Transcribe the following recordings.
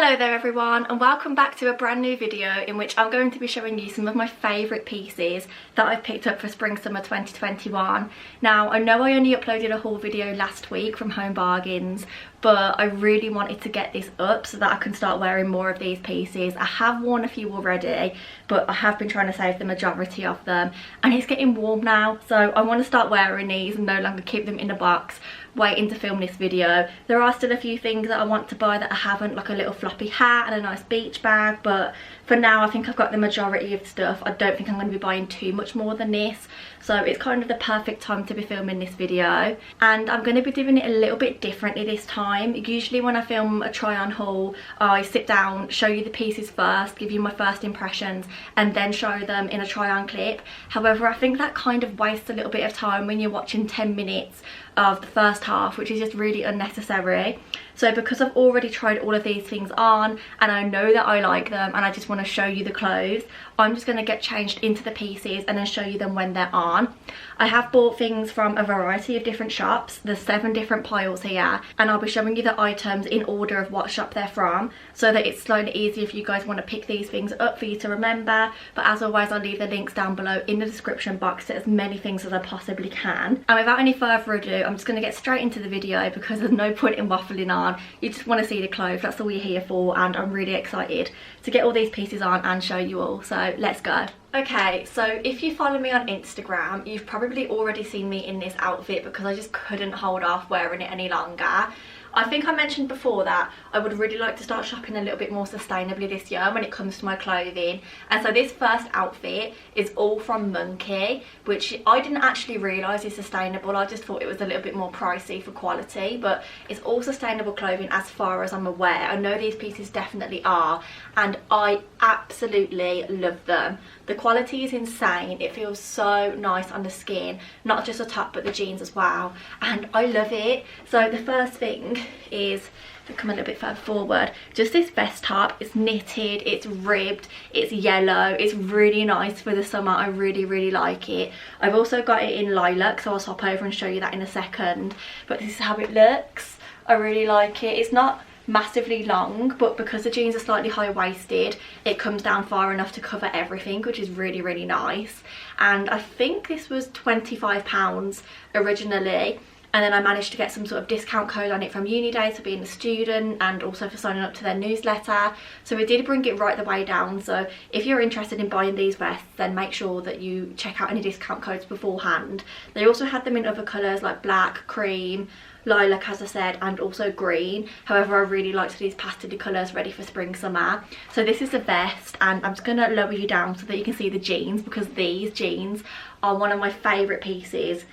Hello there everyone, and welcome back to a brand new video in which I'm going to be showing you some of my favourite pieces that I've picked up for spring summer 2021. Now I know I only uploaded a haul video last week from Home Bargains, but I really wanted to get this up so that I can start wearing more of these pieces. I have worn a few already, but I have been trying to save the majority of them, and it's getting warm now, so I want to start wearing these and no longer keep them in a box waiting to film this video. There are still a few things that I want to buy that I haven't, like a little floppy hat and a nice beach bag, but for now I think I've got the majority of the stuff. I don't think I'm going to be buying too much more than this, so it's kind of the perfect time to be filming this video. And I'm going to be doing it a little bit differently this time. Usually when I film a try on haul, I sit down, show you the pieces first, give you my first impressions, and then show them in a try on clip. However, I think that kind of wastes a little bit of time when you're watching 10 minutes of the first half, which is just really unnecessary. So because I've already tried all of these things on and I know that I like them and I just want to show you the clothes, I'm just going to get changed into the pieces and then show you them when they're on. I have bought things from a variety of different shops. There's 7 different piles here, and I'll be showing you the items in order of what shop they're from, so that it's slightly easier if you guys want to pick these things up for you to remember. But as always, I'll leave the links down below in the description box to as many things as I possibly can. And without any further ado, I'm just going to get straight into the video because there's no point in waffling on. You just want to see the clothes, that's all you're here for, and I'm really excited to get all these pieces on and show you all, so let's go. Okay, so if you follow me on Instagram, you've probably already seen me in this outfit because I just couldn't hold off wearing it any longer. I think I mentioned before that I would really like to start shopping a little bit more sustainably this year when it comes to my clothing, and so this first outfit is all from Monki, which I didn't actually realise is sustainable. I just thought it was a little bit more pricey for quality, but it's all sustainable clothing as far as I'm aware. I know these pieces definitely are, and I absolutely love them. The quality is insane. It feels so nice on the skin, not just the top but the jeans as well, and I love it. So the first thing is, to come a little bit further forward, just this vest top. It's knitted, it's ribbed, it's yellow, it's really nice for the summer. I really like it. I've also got it in lilac, so I'll swap over and show you that in a second, but this is how it looks. I really like it. It's not massively long, but because the jeans are slightly high-waisted, it comes down far enough to cover everything, which is really nice. And I think this was £25 originally, and then I managed to get some sort of discount code on it from uni days for being a student and also for signing up to their newsletter, so we did bring it right the way down. So if you're interested in buying these vests, then make sure that you check out any discount codes beforehand. They also had them in other colours like black, cream, lilac as I said, and also green. However, I really liked these pastel colours ready for spring summer. So this is the vest, and I'm just going to lower you down so that you can see the jeans, because these jeans are one of my favourite pieces,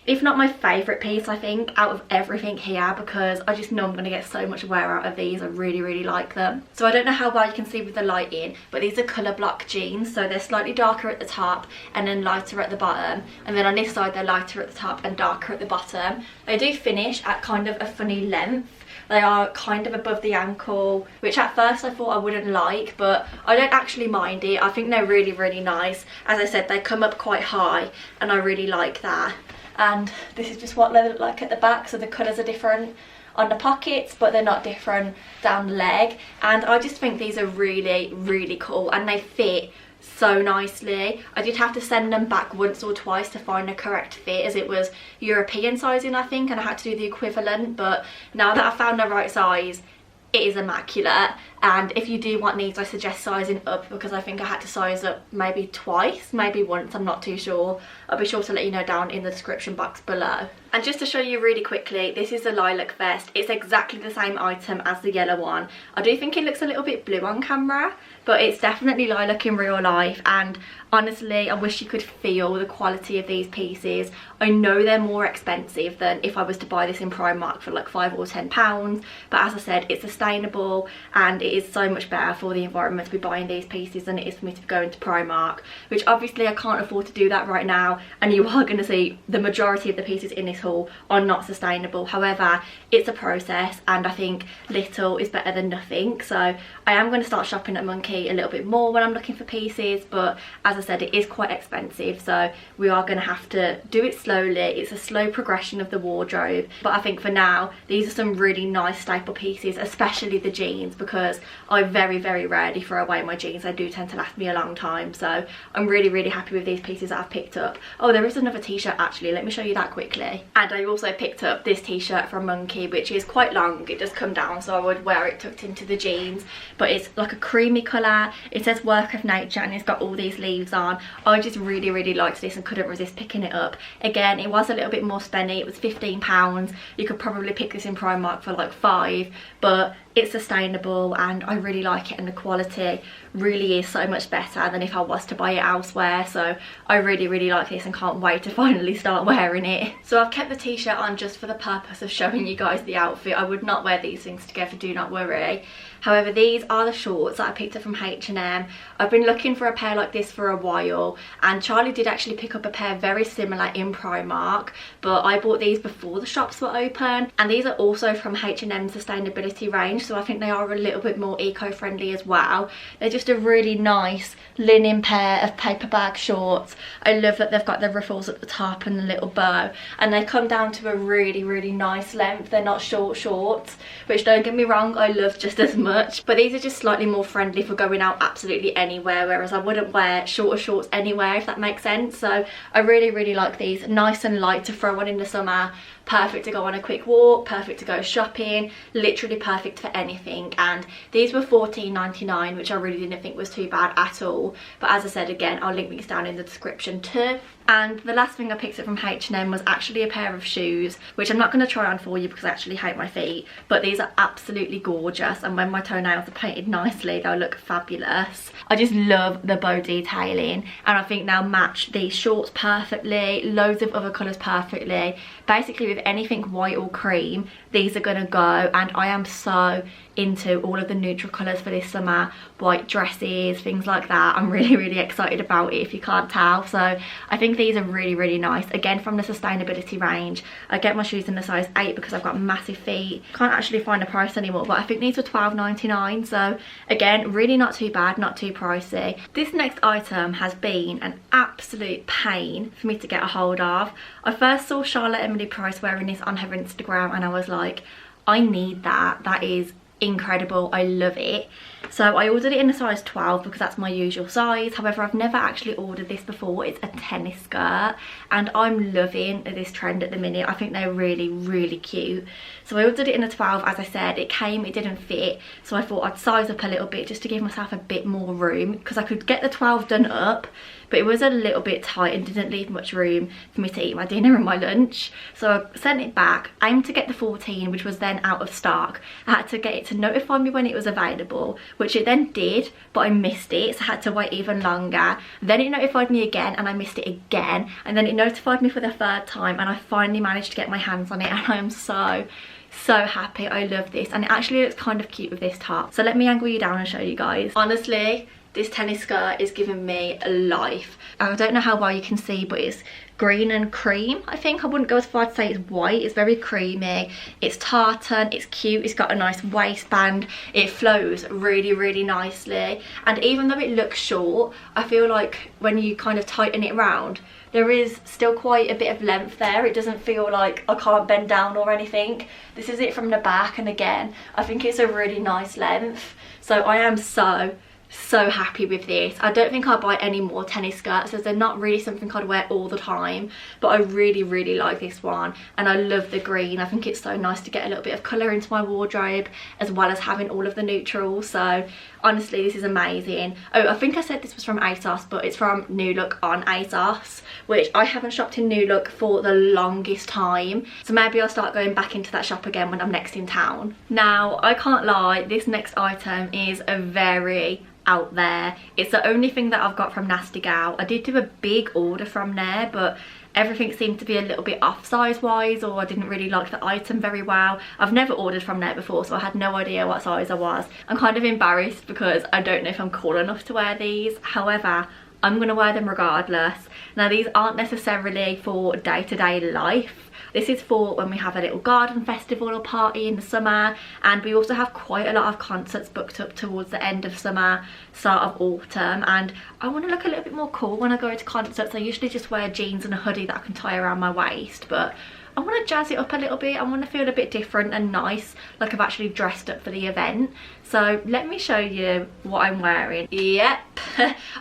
if not my favourite piece, I think, out of everything here, because I just know I'm going to get so much wear out of these. I really like them. So I don't know how well you can see with the lighting, but these are colour block jeans, so they're slightly darker at the top and then lighter at the bottom, and then on this side they're lighter at the top and darker at the bottom. They do finish at kind of a funny length. They are kind of above the ankle, which at first I thought I wouldn't like, but I don't actually mind it. I think they're really nice. As I said, they come up quite high and I really like that. And this is just what they look like at the back, so the colours are different on the pockets, but they're not different down the leg. And I just think these are really cool, and they fit so nicely. I did have to send them back once or twice to find the correct fit, as it was European sizing I think, and I had to do the equivalent, but now that I found the right size, it is immaculate. And if you do want these, I suggest sizing up, because I think I had to size up maybe twice, maybe once, I'm not too sure. I'll be sure to let you know down in the description box below. And just to show you really quickly, this is the lilac vest. It's exactly the same item as the yellow one. I do think it looks a little bit blue on camera, but it's definitely lilac in real life, and honestly I wish you could feel the quality of these pieces. I know they're more expensive than if I was to buy this in Primark for like £5 or £10, but as I said, it's sustainable and it is so much better for the environment to be buying these pieces than it is for me to go into Primark, which obviously I can't afford to do that right now, and you are going to see the majority of the pieces in this haul are not sustainable. However, it's a process, and I think little is better than nothing, so I am going to start shopping at Monki a little bit more when I'm looking for pieces, but as I said, it is quite expensive, so we are going to have to do it slowly. It's a slow progression of the wardrobe, but I think for now these are some really nice staple pieces, especially the jeans, because I very rarely throw away my jeans. They do tend to last me a long time, so I'm really happy with these pieces that I've picked up. Oh, there is another t-shirt actually, let me show you that quickly. And I also picked up this t-shirt from Monki, which is quite long. It does come down, so I would wear it tucked into the jeans, but it's like a creamy colour. It says work of nature and it's got all these leaves on. I just really liked this and couldn't resist picking it up. Again, it was a little bit more spendy. It was £15. You could probably pick this in Primark for like £5, but it's sustainable and I really like it, and the quality really is so much better than if I was to buy it elsewhere. So I really like this and can't wait to finally start wearing it. So I've kept the t-shirt on just for the purpose of showing you guys the outfit. I would not wear these things together, do not worry. However, these are the shorts that I picked up from H&M. I've been looking for a pair like this for a while, and Charlie did actually pick up a pair very similar in Primark, but I bought these before the shops were open. And these are also from H&M's sustainability range, so I think they are a little bit more eco-friendly as well. They're just a really nice linen pair of paper bag shorts. I love that they've got the ruffles at the top and the little bow, and they come down to a really nice length. They're not short shorts, which, don't get me wrong, I love just as much, but these are just slightly more friendly for going out absolutely anywhere, whereas I wouldn't wear shorter shorts anywhere, if that makes sense. So I really like these. Nice and light to throw on in the summer, perfect to go on a quick walk, perfect to go shopping, literally perfect for anything. And these were £14.99, which I really didn't think was too bad at all. But as I said, again, I'll link these down in the description too. And the last thing I picked up from H&M was actually a pair of shoes, which I'm not going to try on for you because I actually hate my feet, but these are absolutely gorgeous, and when my toenails are painted nicely they'll look fabulous. I just love the bow detailing, and I think they'll match these shorts perfectly, loads of other colours perfectly. Basically with anything white or cream, these are going to go, and I am so into all of the neutral colours for this summer. White dresses, things like that. I'm really excited about it, if you can't tell. So I think these are really nice. Again, from the sustainability range. I get my shoes in a size 8 because I've got massive feet. Can't actually find a price anymore, but I think these were £12.99. So again, really not too bad, not too pricey. This next item has been an absolute pain for me to get a hold of. I first saw Charlotte Emily Price wearing this on her Instagram and I was like, I need that. That is incredible, I love it. So I ordered it in a size 12 because that's my usual size. However, I've never actually ordered this before. It's a tennis skirt and I'm loving this trend at the minute. I think they're really cute. So I ordered it in a 12, as I said. It came, it didn't fit, so I thought I'd size up a little bit just to give myself a bit more room, because I could get the 12 done up, but it was a little bit tight and didn't leave much room for me to eat my dinner and my lunch. So I sent it back, aimed to get the 14, which was then out of stock. I had to get it to notify me when it was available, which it then did, but I missed it, so I had to wait even longer. Then it notified me again and I missed it again, and then it notified me for the 3rd time, and I finally managed to get my hands on it, and I am so happy. I love this, and it actually looks kind of cute with this top. So let me angle you down and show you guys. Honestly, this tennis skirt is giving me life. I don't know how well you can see, but it's green and cream. I think I wouldn't go as far to say it's white. It's very creamy. It's tartan. It's cute. It's got a nice waistband. It flows really nicely. And even though it looks short, I feel like when you kind of tighten it round, there is still quite a bit of length there. It doesn't feel like I can't bend down or anything. This is it from the back, and again, I think it's a really nice length. So I am so happy with this. I don't think I'll buy any more tennis skirts as they're not really something I'd wear all the time, but I really like this one, and I love the green. I think it's so nice to get a little bit of colour into my wardrobe as well as having all of the neutrals. So honestly, this is amazing. Oh, I think I said this was from ASOS, but it's from New Look on ASOS, which I haven't shopped in New Look for the longest time, so maybe I'll start going back into that shop again when I'm next in town. Now, I can't lie, this next item is a very out there. It's the only thing that I've got from Nasty Gal. I did do a big order from there, but everything seemed to be a little bit off size wise, or I didn't really like the item very well. I've never ordered from there before, so I had no idea what size I was. I'm kind of embarrassed because I don't know if I'm cool enough to wear these. However, I'm gonna wear them regardless. Now, these aren't necessarily for day-to-day life. This is for when we have a little garden festival or party in the summer, and we also have quite a lot of concerts booked up towards the end of summer, start of autumn, and I want to look a little bit more cool when I go to concerts. I usually just wear jeans and a hoodie that I can tie around my waist, but I want to jazz it up a little bit. I want to feel a bit different and nice, like I've actually dressed up for the event. So let me show you what I'm wearing. Yep.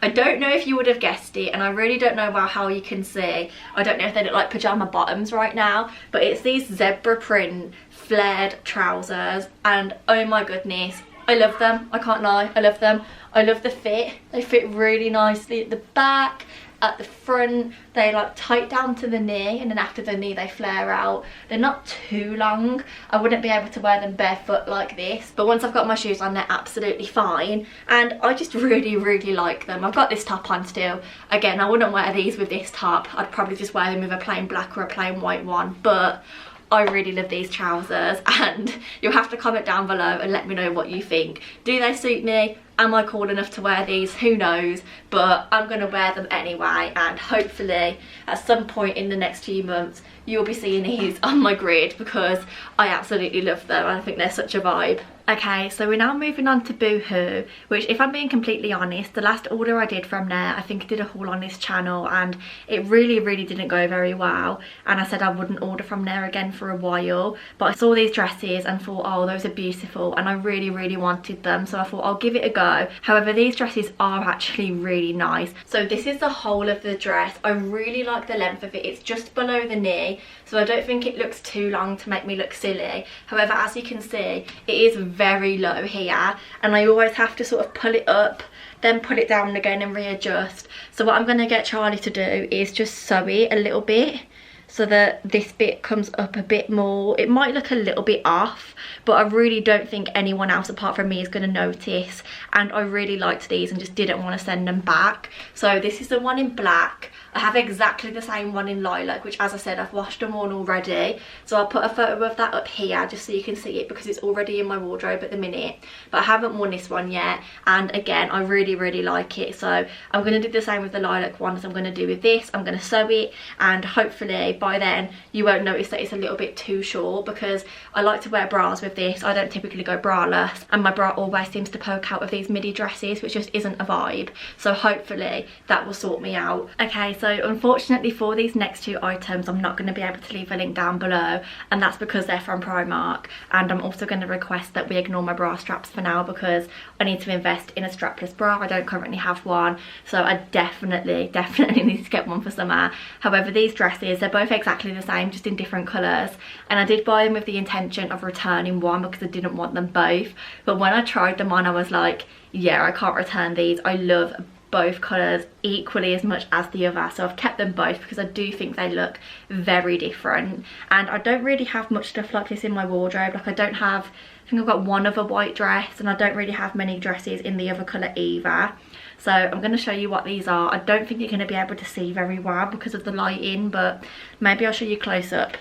I don't know if you would have guessed it, and I really don't know how you can see. I don't know if they look like pajama bottoms right now, but it's these zebra print flared trousers, and oh my goodness, I love them. I can't lie, I love them. I love the fit. They fit really nicely at the back, at the front. They like tight down to the knee, and then after the knee they flare out. They're not too long. I wouldn't be able to wear them barefoot like this, but once I've got my shoes on, they're absolutely fine, and I just really like them. I've got this top on still. Again, I wouldn't wear these with this top. I'd probably just wear them with a plain black or a plain white one, but I really love these trousers, and you'll have to comment down below and let me know what you think. Do they suit me? Am I cool enough to wear these? Who knows, but I'm gonna wear them anyway, and hopefully at some point in the next few months you'll be seeing these on my grid, because I absolutely love them. I think they're such a vibe. Okay, so we're now moving on to Boohoo, which, if I'm being completely honest, the last order I did from there, I think I did a haul on this channel, and it really didn't go very well, and I said I wouldn't order from there again for a while. But I saw these dresses and thought, oh, those are beautiful, and I really wanted them, so I thought I'll give it a go. However, these dresses are actually really nice. So this is the whole of the dress. I really like the length of it. It's just below the knee, so I don't think it looks too long to make me look silly. However, as you can see, it is very low here, and I always have to sort of pull it up, then pull it down again and readjust. So what I'm going to get Charlie to do is just sew it a little bit, so that this bit comes up a bit more. It might look a little bit off, but I really don't think anyone else apart from me is going to notice, and I really liked these and just didn't want to send them back. So this is the one in black. I have exactly the same one in lilac, which, as I said, I've washed them all already, so I'll put a photo of that up here just so you can see it, because it's already in my wardrobe at the minute. But I haven't worn this one yet, and again, I really like it. So I'm going to do the same with the lilac one as I'm going to do with this. I'm going to sew it, and hopefully by then you won't notice that it's a little bit too short, because I like to wear bras with this. I don't typically go braless, and my bra always seems to poke out of these midi dresses, which just isn't a vibe. So hopefully that will sort me out. Okay, so unfortunately for these next two items, I'm not going to be able to leave a link down below, and that's because they're from Primark. And I'm also going to request that we ignore my bra straps for now, because I need to invest in a strapless bra. I don't currently have one, so I definitely need to get one for summer. However, these dresses, they're both exactly the same, just in different colours, and I did buy them with the intention of returning one because I didn't want them both. But when I tried them on, I was like, yeah, I can't return these. I love both colours equally as much as the other, so I've kept them both because I do think they look very different. And I don't really have much stuff like this in my wardrobe. Like, I think I've got one other white dress, and I don't really have many dresses in the other colour either. So I'm going to show you what these are. I don't think you're going to be able to see very well because of the lighting, but maybe I'll show you close up.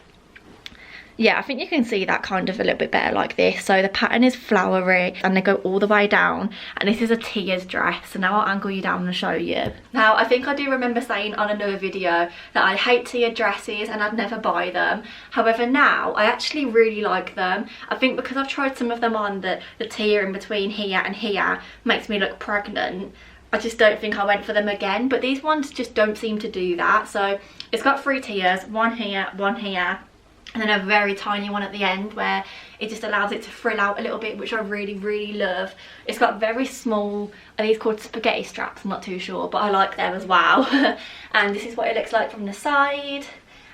Yeah, I think you can see that kind of a little bit better like this. So the pattern is flowery, and they go all the way down, and this is a tiered dress. So now I'll angle you down and show you. Now, I think I do remember saying on another video that I hate tiered dresses and I'd never buy them. However, now I actually really like them. I think because I've tried some of them on, the tier in between here and here makes me look pregnant. I just don't think I went for them again, but these ones just don't seem to do that. So it's got 3 tiers, one here, and then a very tiny one at the end where it just allows it to frill out a little bit, which I really love. It's got very small, are these called spaghetti straps? I'm not too sure, but I like them as well. And this is what it looks like from the side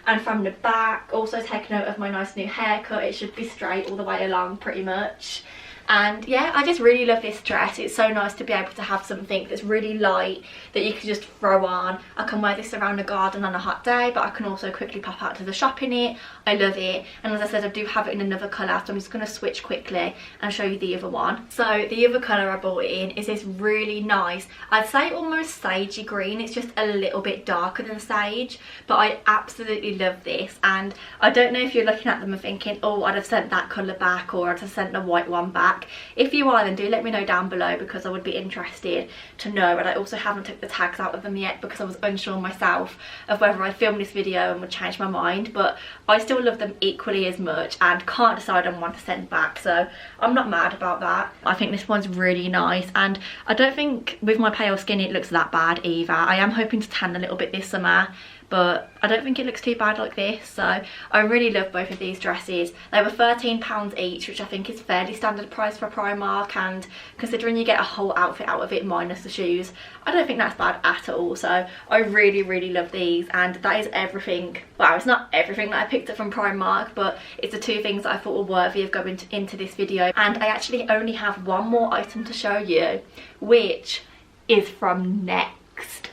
and from the back. Also, take note of my nice new haircut. It should be straight all the way along pretty much. And yeah, I just really love this dress. It's so nice to be able to have something that's really light that you can just throw on. I can wear this around the garden on a hot day, but I can also quickly pop out to the shop in it. I love it. And as I said, I do have it in another colour, so I'm just going to switch quickly and show you the other one. So the other colour I bought it in is this really nice, I'd say almost sagey green. It's just a little bit darker than sage, but I absolutely love this. And I don't know if you're looking at them and thinking, oh, I'd have sent that colour back, or I'd have sent the white one back. If you are, then do let me know down below, because I would be interested to know. And I also haven't took the tags out of them yet because I was unsure myself of whether I filmed this video and would change my mind, but I still love them equally as much and can't decide on one to send back, so I'm not mad about that. I think this one's really nice, and I don't think with my pale skin it looks that bad either. I am hoping to tan a little bit this summer, but I don't think it looks too bad like this. So I really love both of these dresses. They were £13 each, which I think is fairly standard price for Primark, and considering you get a whole outfit out of it minus the shoes, I don't think that's bad at all. So I really love these, and that is everything. Well, it's not everything that I picked up from Primark, but it's the two things that I thought were worthy of going into this video. And I actually only have one more item to show you, which is from Next.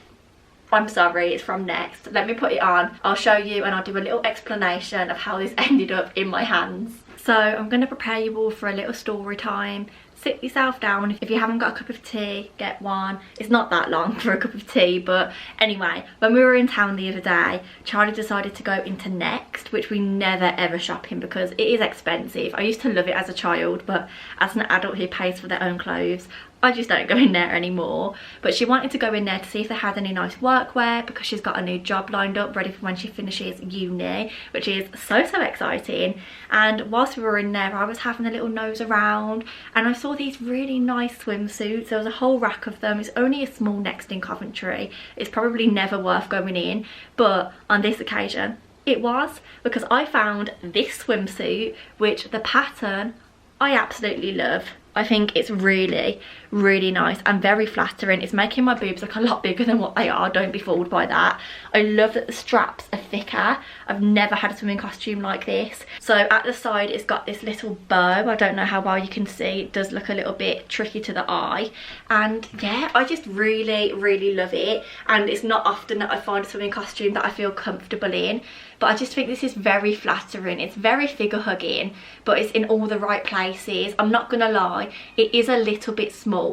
I'm sorry, it's from Next. Let me put it on, I'll show you, and I'll do a little explanation of how this ended up in my hands. So I'm going to prepare you all for a little story time. Sit yourself down. If you haven't got a cup of tea, get one. It's not that long for a cup of tea, but anyway, when we were in town the other day, Charlie decided to go into Next, which we never ever shop in because it is expensive. I used to love it as a child, but as an adult who pays for their own clothes, I just don't go in there anymore. But she wanted to go in there to see if they had any nice workwear because she's got a new job lined up ready for when she finishes uni, which is so exciting. And whilst we were in there, I was having a little nose around and I saw these really nice swimsuits. There was a whole rack of them. It's only a small Next in Coventry. It's probably never worth going in, but on this occasion it was, because I found this swimsuit, which the pattern I absolutely love. I think it's really nice and very flattering. It's making my boobs look a lot bigger than what they are, don't be fooled by that. I love that the straps are thicker. I've never had a swimming costume like this. So at the side it's got this little bow. I don't know how well you can see, it does look a little bit tricky to the eye. And yeah, I just really love it, and it's not often that I find a swimming costume that I feel comfortable in. But I just think this is very flattering. It's very figure hugging, but it's in all the right places. I'm not gonna lie, it is a little bit small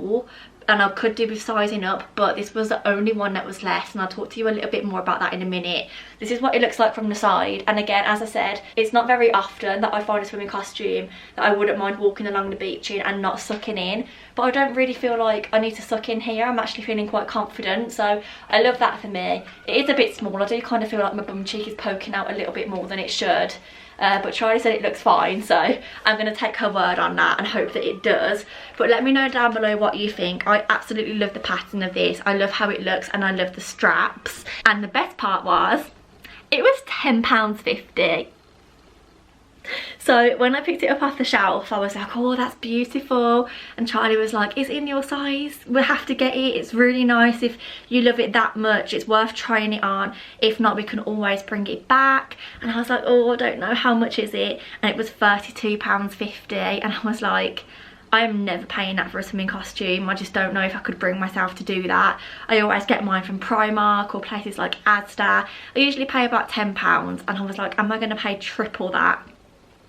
and I could do with sizing up, but this was the only one that was less, and I'll talk to you a little bit more about that in a minute. This is what it looks like from the side, and again, as I said, it's not very often that I find a swimming costume that I wouldn't mind walking along the beach in and not sucking in, but I don't really feel like I need to suck in here. I'm actually feeling quite confident, so I love that for me. It is a bit small. I do kind of feel like my bum cheek is poking out a little bit more than it should. But Charlie said it looks fine, so I'm going to take her word on that and hope that it does. But let me know down below what you think. I absolutely love the pattern of this. I love how it looks and I love the straps. And the best part was, it was £10.50. So when I picked it up off the shelf, I was like, oh, that's beautiful. And Charlie was like, it's in your size, we'll have to get it. It's really nice. If you love it that much, it's worth trying it on. If not, we can always bring it back. And I was like, oh, I don't know, how much is it? And it was £32.50. And I was like, I am never paying that for a swimming costume. I just don't know if I could bring myself to do that. I always get mine from Primark or places like Asda. I usually pay about £10, and I was like, am I going to pay triple that?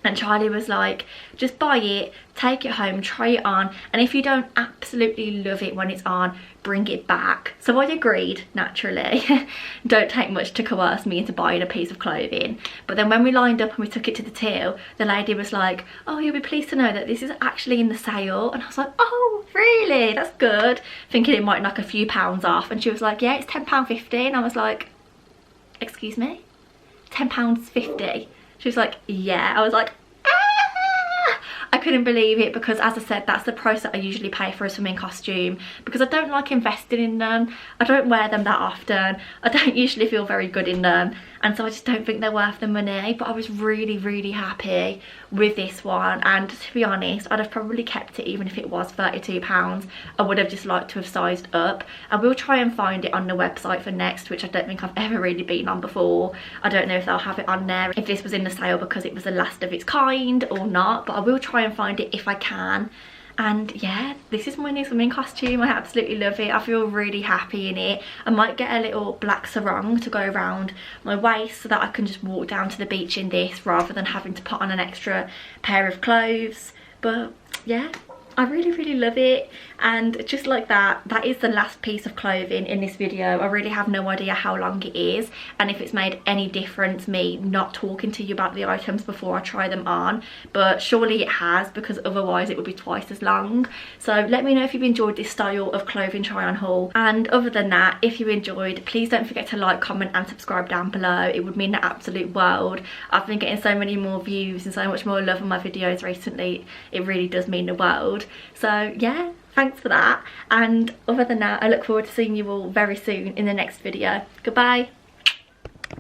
And Charlie was like, just buy it, take it home, try it on, and if you don't absolutely love it when it's on, bring it back. So I agreed, naturally. Don't take much to coerce me into buying a piece of clothing. But then when we lined up and we took it to the till, the lady was like, oh, you'll be pleased to know that this is actually in the sale. And I was like, oh, really? That's good. Thinking it might knock a few pounds off. And she was like, yeah, it's £10.50. And I was like, excuse me? £10.50? She was like, yeah. I was like, ah! I couldn't believe it, because as I said, that's the price that I usually pay for a swimming costume, because I don't like investing in them. I don't wear them that often. I don't usually feel very good in them, and so I just don't think they're worth the money. But I was really happy with this one, and to be honest, I'd have probably kept it even if it was £32. I would have just liked to have sized up. I will try and find it on the website for Next, which I don't think I've ever really been on before. I don't know if they'll have it on there if this was in the sale because it was the last of its kind or not, but I will try and find it if I can. And yeah, this is my new swimming costume. I absolutely love it. I feel really happy in it. I might get a little black sarong to go around my waist so that I can just walk down to the beach in this rather than having to put on an extra pair of clothes. But yeah, I really love it. And just like that, that is the last piece of clothing in this video. I really have no idea how long it is and if it's made any difference me not talking to you about the items before I try them on, but surely it has, because otherwise it would be twice as long. So let me know if you've enjoyed this style of clothing try on haul, and other than that, if you enjoyed, please don't forget to like, comment and subscribe down below. It would mean the absolute world. I've been getting so many more views and so much more love on my videos recently. It really does mean the world. So yeah, thanks for that, and other than that, I look forward to seeing you all very soon in the next video. Goodbye.